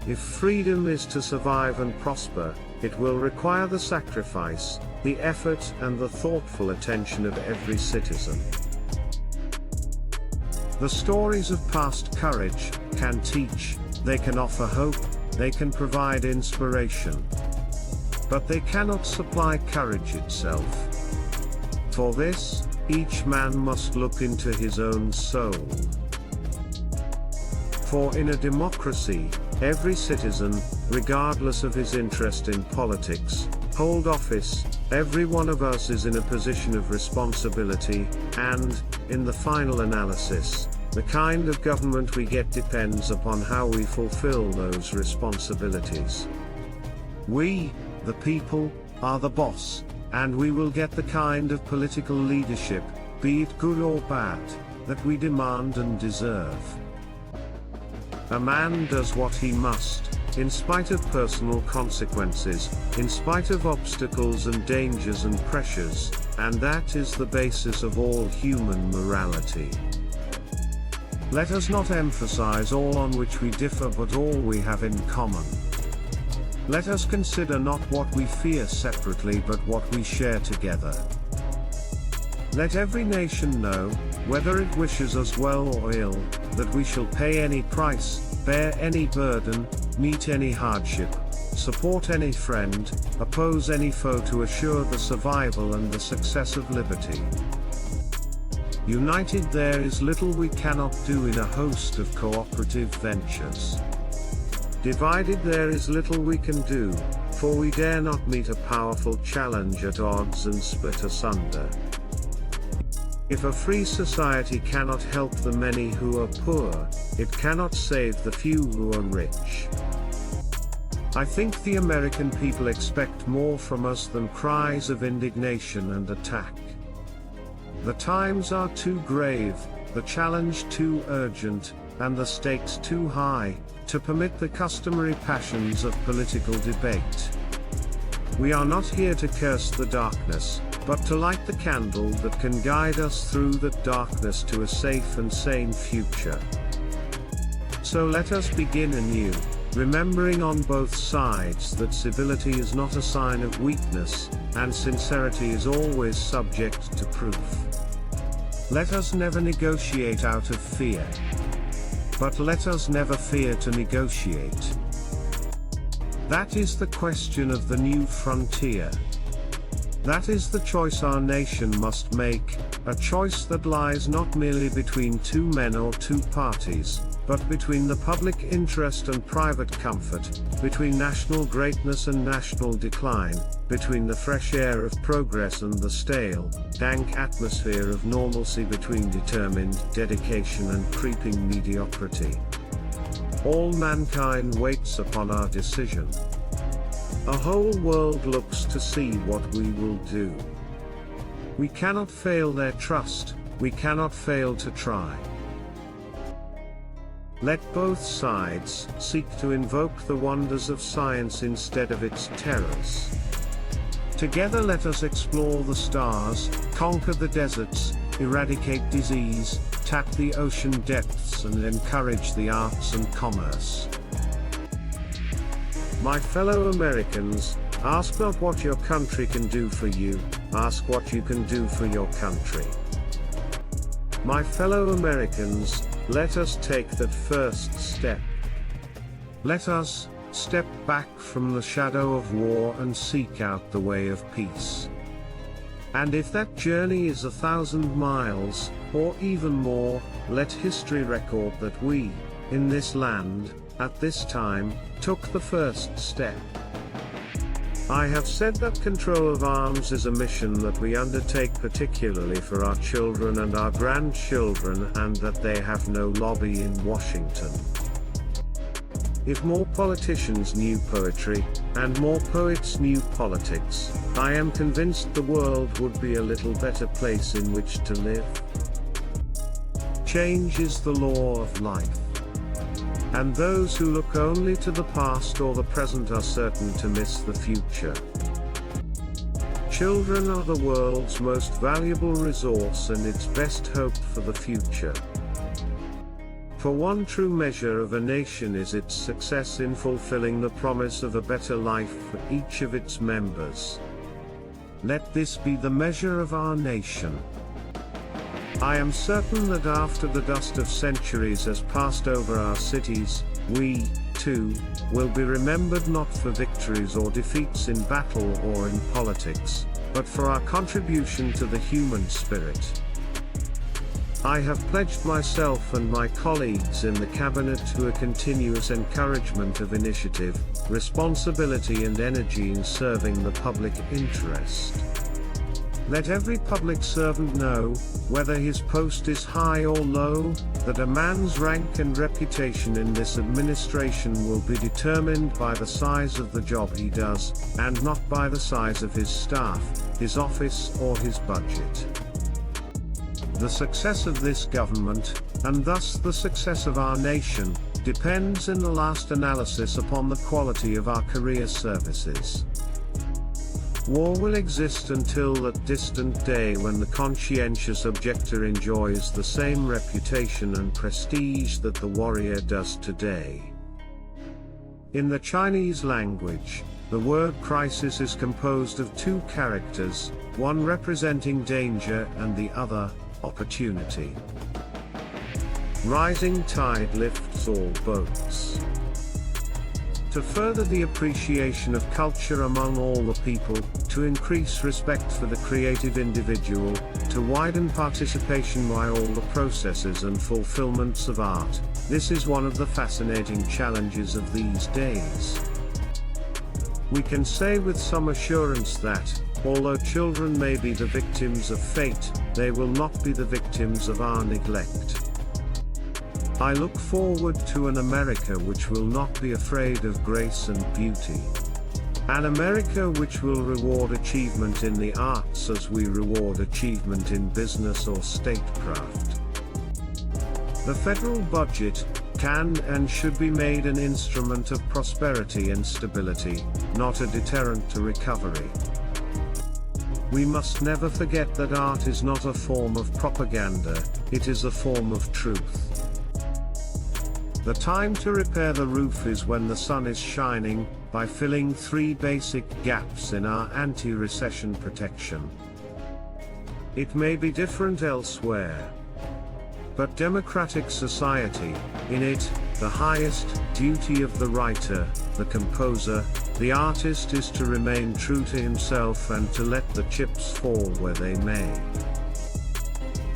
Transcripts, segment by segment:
If freedom is to survive and prosper, it will require the sacrifice, the effort and the thoughtful attention of every citizen. The stories of past courage can teach, they can offer hope, they can provide inspiration. But they cannot supply courage itself. For this, each man must look into his own soul. For in a democracy, every citizen, regardless of his interest in politics, hold office, every one of us is in a position of responsibility, and, in the final analysis, the kind of government we get depends upon how we fulfill those responsibilities. We, the people, are the boss, and we will get the kind of political leadership, be it good or bad, that we demand and deserve. A man does what he must, in spite of personal consequences, in spite of obstacles and dangers and pressures, and that is the basis of all human morality. Let us not emphasize all on which we differ but all we have in common. Let us consider not what we fear separately but what we share together. Let every nation know, whether it wishes us well or ill, that we shall pay any price, bear any burden, meet any hardship, support any friend, oppose any foe to assure the survival and the success of liberty. United there is little we cannot do in a host of cooperative ventures. Divided there is little we can do, for we dare not meet a powerful challenge at odds and split asunder. If a free society cannot help the many who are poor, it cannot save the few who are rich. I think the American people expect more from us than cries of indignation and attack. The times are too grave, the challenge too urgent, and the stakes too high, to permit the customary passions of political debate. We are not here to curse the darkness, but to light the candle that can guide us through that darkness to a safe and sane future. So let us begin anew, remembering on both sides that civility is not a sign of weakness, and sincerity is always subject to proof. Let us never negotiate out of fear. But let us never fear to negotiate. That is the question of the new frontier. That is the choice our nation must make, a choice that lies not merely between two men or two parties, but between the public interest and private comfort, between national greatness and national decline, between the fresh air of progress and the stale, dank atmosphere of normalcy, between determined dedication and creeping mediocrity. All mankind waits upon our decision. A whole world looks to see what we will do. We cannot fail their trust, we cannot fail to try. Let both sides seek to invoke the wonders of science instead of its terrors. Together let us explore the stars, conquer the deserts, eradicate disease, tap the ocean depths and encourage the arts and commerce. My fellow Americans, ask not what your country can do for you, ask what you can do for your country. My fellow Americans, let us take that first step. Let us step back from the shadow of war and seek out the way of peace. And if that journey is 1,000 miles, or even more, let history record that we, in this land, at this time, took the first step. I have said that control of arms is a mission that we undertake particularly for our children and our grandchildren, and that they have no lobby in Washington. If more politicians knew poetry, and more poets knew politics, I am convinced the world would be a little better place in which to live. Change is the law of life. And those who look only to the past or the present are certain to miss the future. Children are the world's most valuable resource and its best hope for the future. For one true measure of a nation is its success in fulfilling the promise of a better life for each of its members. Let this be the measure of our nation. I am certain that after the dust of centuries has passed over our cities, we, too, will be remembered not for victories or defeats in battle or in politics, but for our contribution to the human spirit. I have pledged myself and my colleagues in the Cabinet to a continuous encouragement of initiative, responsibility and energy in serving the public interest. Let every public servant know, whether his post is high or low, that a man's rank and reputation in this administration will be determined by the size of the job he does, and not by the size of his staff, his office or his budget. The success of this government, and thus the success of our nation, depends in the last analysis upon the quality of our career services. War will exist until that distant day when the conscientious objector enjoys the same reputation and prestige that the warrior does today. In the Chinese language, the word crisis is composed of two characters, one representing danger and the other, opportunity. Rising tide lifts all boats. To further the appreciation of culture among all the people, to increase respect for the creative individual, to widen participation by all the processes and fulfillments of art, this is one of the fascinating challenges of these days. We can say with some assurance that, although children may be the victims of fate, they will not be the victims of our neglect. I look forward to an America which will not be afraid of grace and beauty. An America which will reward achievement in the arts as we reward achievement in business or statecraft. The federal budget can and should be made an instrument of prosperity and stability, not a deterrent to recovery. We must never forget that art is not a form of propaganda, it is a form of truth. The time to repair the roof is when the sun is shining, by filling 3 basic gaps in our anti-recession protection. It may be different elsewhere. But democratic society, in it, the highest duty of the writer, the composer, the artist is to remain true to himself and to let the chips fall where they may.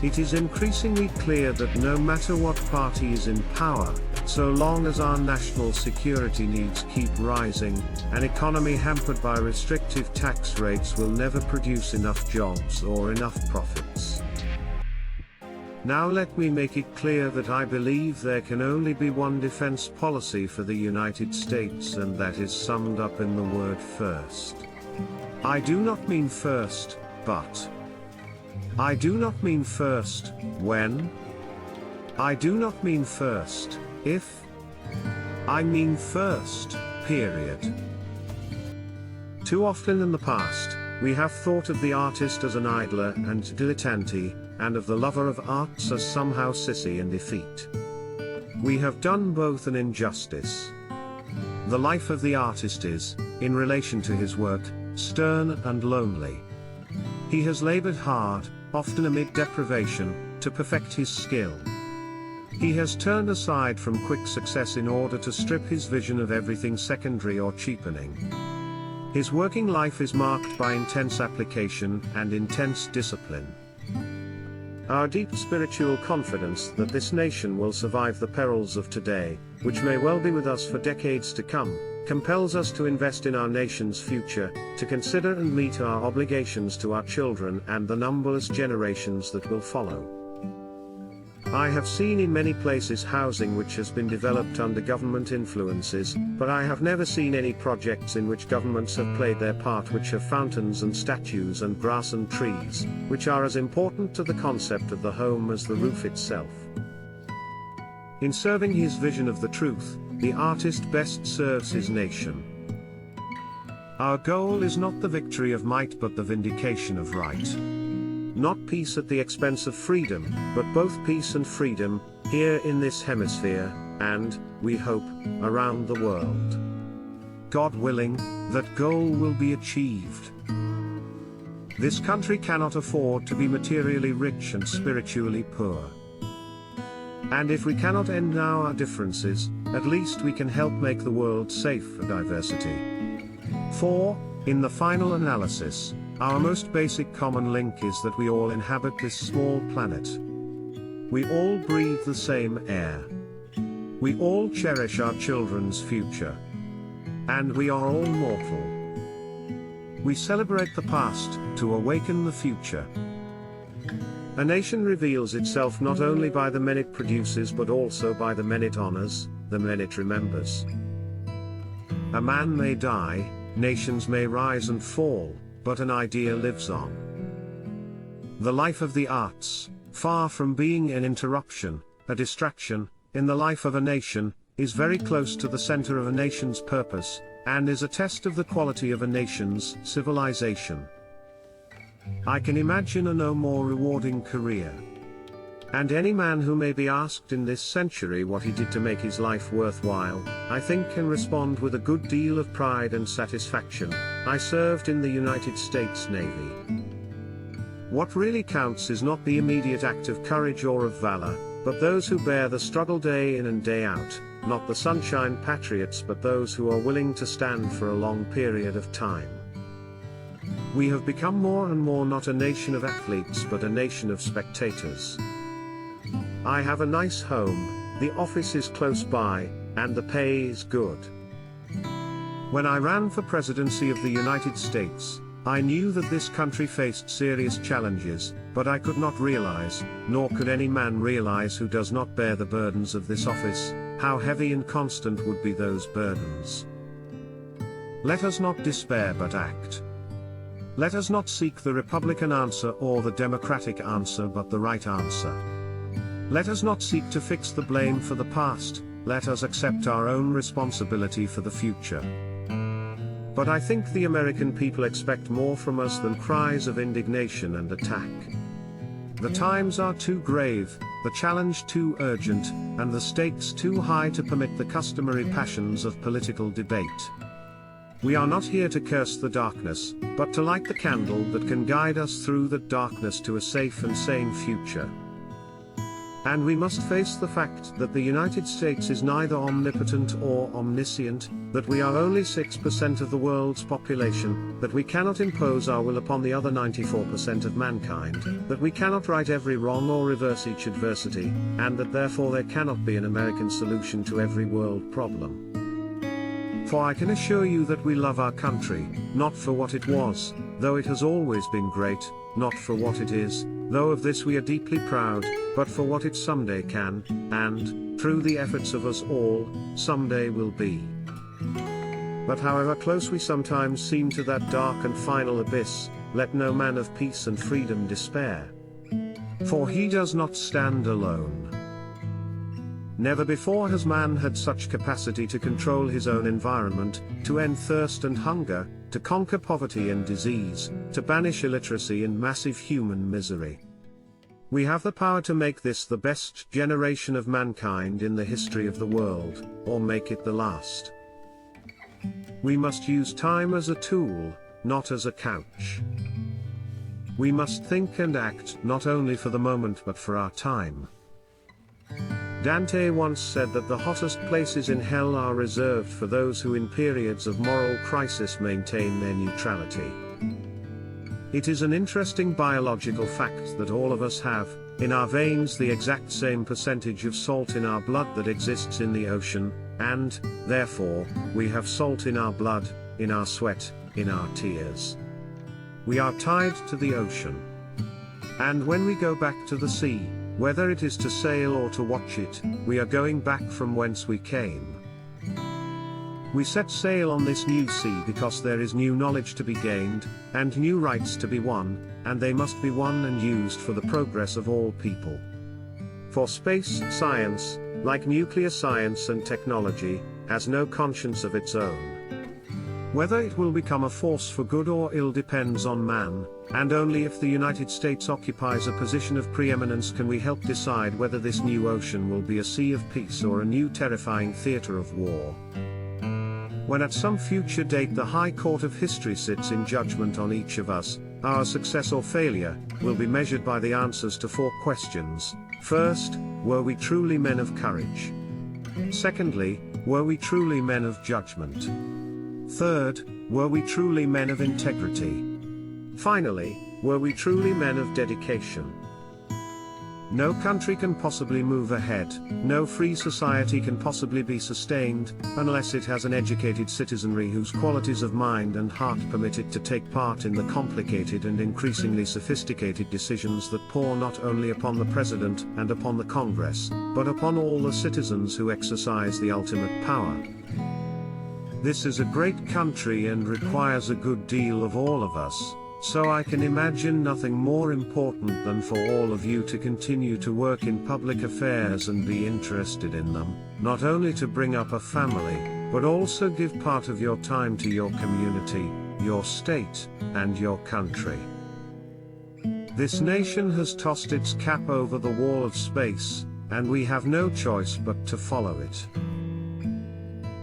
It is increasingly clear that no matter what party is in power, so long as our national security needs keep rising, an economy hampered by restrictive tax rates will never produce enough jobs or enough profits. Now let me make it clear that I believe there can only be one defense policy for the United States, and that is summed up in the word first. I do not mean first, but. I do not mean first, when. I do not mean first, if. I mean first, period. Too often in the past, we have thought of the artist as an idler and dilettante, and of the lover of arts as somehow sissy and effete. We have done both an injustice. The life of the artist is, in relation to his work, stern and lonely. He has labored hard, often amid deprivation, to perfect his skill. He has turned aside from quick success in order to strip his vision of everything secondary or cheapening. His working life is marked by intense application and intense discipline. Our deep spiritual confidence that this nation will survive the perils of today, which may well be with us for decades to come, compels us to invest in our nation's future, to consider and meet our obligations to our children and the numberless generations that will follow. I have seen in many places housing which has been developed under government influences, but I have never seen any projects in which governments have played their part, which have fountains and statues and grass and trees, which are as important to the concept of the home as the roof itself. In serving his vision of the truth, the artist best serves his nation. Our goal is not the victory of might but the vindication of right. not peace at the expense of freedom, but both peace and freedom, here in this hemisphere, and, we hope, around the world. God willing, that goal will be achieved. This country cannot afford to be materially rich and spiritually poor. And if we cannot end now our differences, at least we can help make the world safe for diversity. For, in the final analysis, our most basic common link is that we all inhabit this small planet. We all breathe the same air. We all cherish our children's future. And we are all mortal. We celebrate the past, to awaken the future. A nation reveals itself not only by the men it produces but also by the men it honors, the men it remembers. A man may die, nations may rise and fall, but an idea lives on. The life of the arts, far from being an interruption, a distraction, in the life of a nation, is very close to the center of a nation's purpose, and is a test of the quality of a nation's civilization. I can imagine a no more rewarding career. And any man who may be asked in this century what he did to make his life worthwhile, I think can respond with a good deal of pride and satisfaction: I served in the United States Navy. What really counts is not the immediate act of courage or of valor, but those who bear the struggle day in and day out, not the sunshine patriots but those who are willing to stand for a long period of time. We have become more and more not a nation of athletes but a nation of spectators. I have a nice home, the office is close by, and the pay is good. When I ran for presidency of the United States, I knew that this country faced serious challenges, but I could not realize, nor could any man realize who does not bear the burdens of this office, how heavy and constant would be those burdens. Let us not despair but act. Let us not seek the Republican answer or the Democratic answer but the right answer. Let us not seek to fix the blame for the past, let us accept our own responsibility for the future. But I think the American people expect more from us than cries of indignation and attack. The times are too grave, the challenge too urgent, and the stakes too high to permit the customary passions of political debate. We are not here to curse the darkness, but to light the candle that can guide us through that darkness to a safe and sane future. And we must face the fact that the United States is neither omnipotent or omniscient, that we are only 6% of the world's population, that we cannot impose our will upon the other 94% of mankind, that we cannot right every wrong or reverse each adversity, and that therefore there cannot be an American solution to every world problem. For I can assure you that we love our country, not for what it was, though it has always been great, not for what it is, though of this we are deeply proud, but for what it someday can, and, through the efforts of us all, someday will be. But however close we sometimes seem to that dark and final abyss, let no man of peace and freedom despair. For he does not stand alone. Never before has man had such capacity to control his own environment, to end thirst and hunger, to conquer poverty and disease, to banish illiteracy and massive human misery. We have the power to make this the best generation of mankind in the history of the world, or make it the last. We must use time as a tool, not as a couch. We must think and act not only for the moment but for our time. Dante once said that the hottest places in hell are reserved for those who in periods of moral crisis maintain their neutrality. It is an interesting biological fact that all of us have, in our veins, the exact same percentage of salt in our blood that exists in the ocean, and, therefore, we have salt in our blood, in our sweat, in our tears. We are tied to the ocean. And when we go back to the sea, whether it is to sail or to watch it, we are going back from whence we came. We set sail on this new sea because there is new knowledge to be gained, and new rights to be won, and they must be won and used for the progress of all people. For space science, like nuclear science and technology, has no conscience of its own. Whether it will become a force for good or ill depends on man, and only if the United States occupies a position of preeminence can we help decide whether this new ocean will be a sea of peace or a new terrifying theater of war. When at some future date the High Court of History sits in judgment on each of us, our success or failure will be measured by the answers to 4 questions. First, were we truly men of courage? Secondly, were we truly men of judgment? Third, were we truly men of integrity? Finally, were we truly men of dedication? No country can possibly move ahead, no free society can possibly be sustained, unless it has an educated citizenry whose qualities of mind and heart permit it to take part in the complicated and increasingly sophisticated decisions that pour not only upon the President and upon the Congress, but upon all the citizens who exercise the ultimate power. This is a great country and requires a good deal of all of us, so I can imagine nothing more important than for all of you to continue to work in public affairs and be interested in them, not only to bring up a family, but also give part of your time to your community, your state, and your country. This nation has tossed its cap over the wall of space, and we have no choice but to follow it.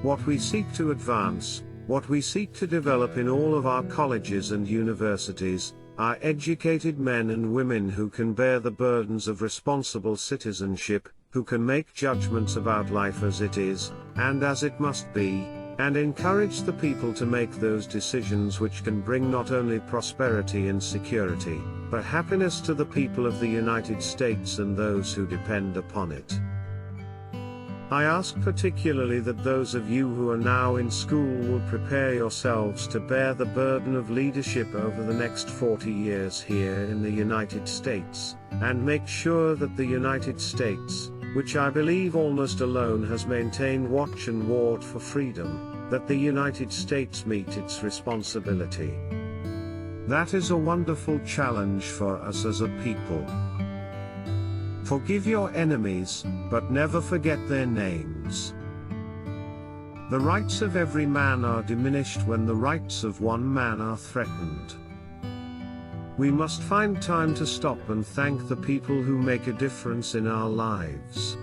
What we seek to advance, what we seek to develop in all of our colleges and universities, are educated men and women who can bear the burdens of responsible citizenship, who can make judgments about life as it is, and as it must be, and encourage the people to make those decisions which can bring not only prosperity and security, but happiness to the people of the United States and those who depend upon it. I ask particularly that those of you who are now in school will prepare yourselves to bear the burden of leadership over the next 40 years here in the United States, and make sure that the United States, which I believe almost alone has maintained watch and ward for freedom, that the United States meet its responsibility. That is a wonderful challenge for us as a people. Forgive your enemies, but never forget their names. The rights of every man are diminished when the rights of one man are threatened. We must find time to stop and thank the people who make a difference in our lives.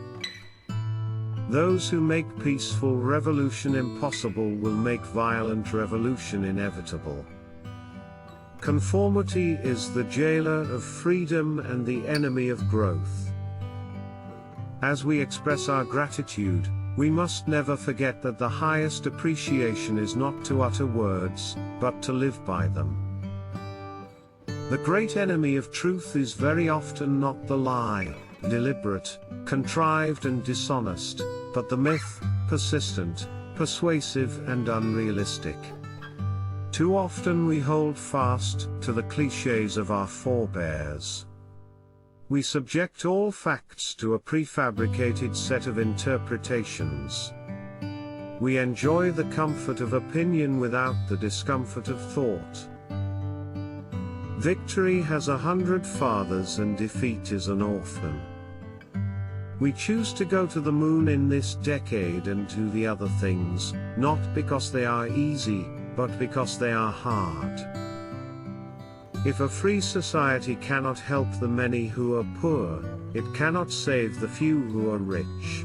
Those who make peaceful revolution impossible will make violent revolution inevitable. Conformity is the jailer of freedom and the enemy of growth. As we express our gratitude, we must never forget that the highest appreciation is not to utter words, but to live by them. The great enemy of truth is very often not the lie, deliberate, contrived and dishonest, but the myth, persistent, persuasive and unrealistic. Too often we hold fast to the clichés of our forebears. We subject all facts to a prefabricated set of interpretations. We enjoy the comfort of opinion without the discomfort of thought. Victory has 100 fathers and defeat is an orphan. We choose to go to the moon in this decade and do the other things, not because they are easy, but because they are hard. If a free society cannot help the many who are poor, it cannot save the few who are rich.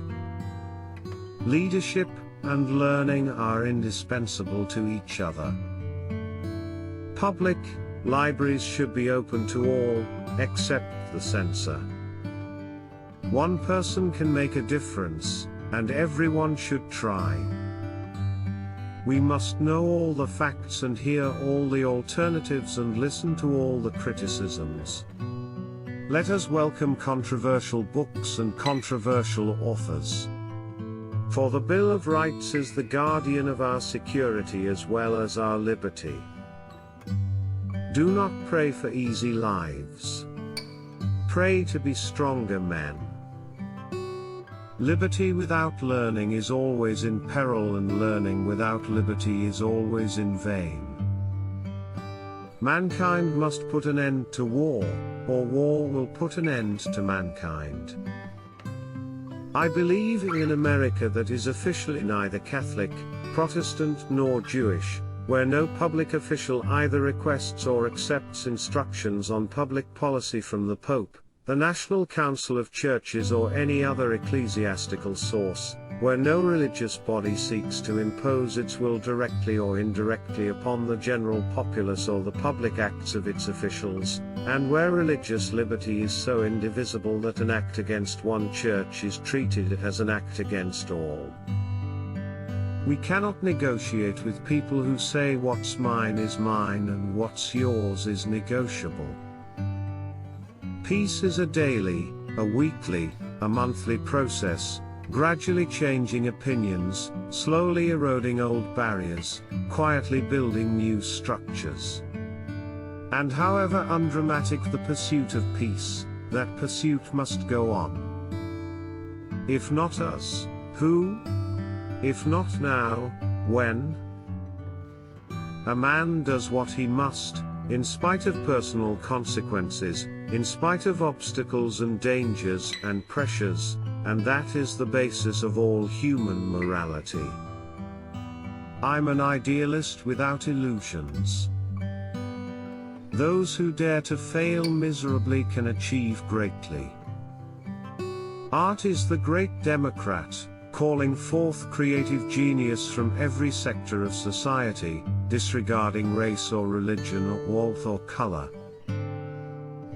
Leadership and learning are indispensable to each other. Public libraries should be open to all, except the censor. One person can make a difference, and everyone should try. We must know all the facts and hear all the alternatives and listen to all the criticisms. Let us welcome controversial books and controversial authors. For the Bill of Rights is the guardian of our security as well as our liberty. Do not pray for easy lives. Pray to be stronger men. Liberty without learning is always in peril, and learning without liberty is always in vain. Mankind must put an end to war, or war will put an end to mankind. I believe in America that is officially neither Catholic, Protestant nor Jewish, where no public official either requests or accepts instructions on public policy from the Pope, the National Council of Churches or any other ecclesiastical source, where no religious body seeks to impose its will directly or indirectly upon the general populace or the public acts of its officials, and where religious liberty is so indivisible that an act against one church is treated as an act against all. We cannot negotiate with people who say what's mine is mine and what's yours is negotiable. Peace is a daily, a weekly, a monthly process, gradually changing opinions, slowly eroding old barriers, quietly building new structures. And however undramatic the pursuit of peace, that pursuit must go on. If not us, who? If not now, when? A man does what he must, in spite of personal consequences, in spite of obstacles and dangers and pressures, and that is the basis of all human morality. I'm an idealist without illusions. Those who dare to fail miserably can achieve greatly. Art is the great democrat, calling forth creative genius from every sector of society, disregarding race or religion or wealth or color.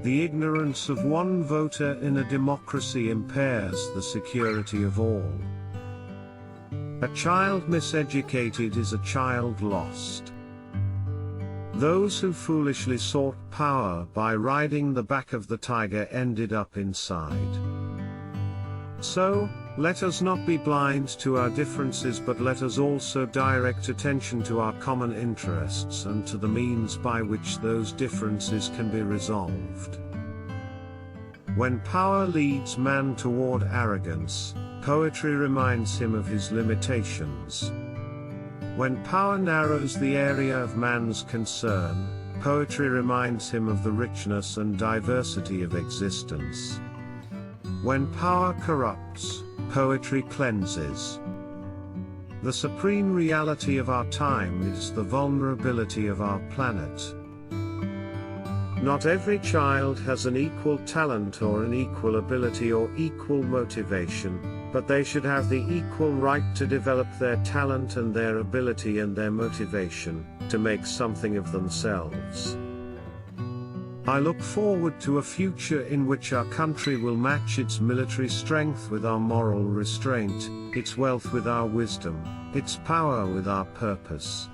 The ignorance of one voter in a democracy impairs the security of all. A child miseducated is a child lost. Those who foolishly sought power by riding the back of the tiger ended up inside. So, let us not be blind to our differences, but let us also direct attention to our common interests and to the means by which those differences can be resolved. When power leads man toward arrogance, poetry reminds him of his limitations. When power narrows the area of man's concern, poetry reminds him of the richness and diversity of existence. When power corrupts, poetry cleanses. The supreme reality of our time is the vulnerability of our planet. Not every child has an equal talent or an equal ability or equal motivation, but they should have the equal right to develop their talent and their ability and their motivation, to make something of themselves. I look forward to a future in which our country will match its military strength with our moral restraint, its wealth with our wisdom, its power with our purpose.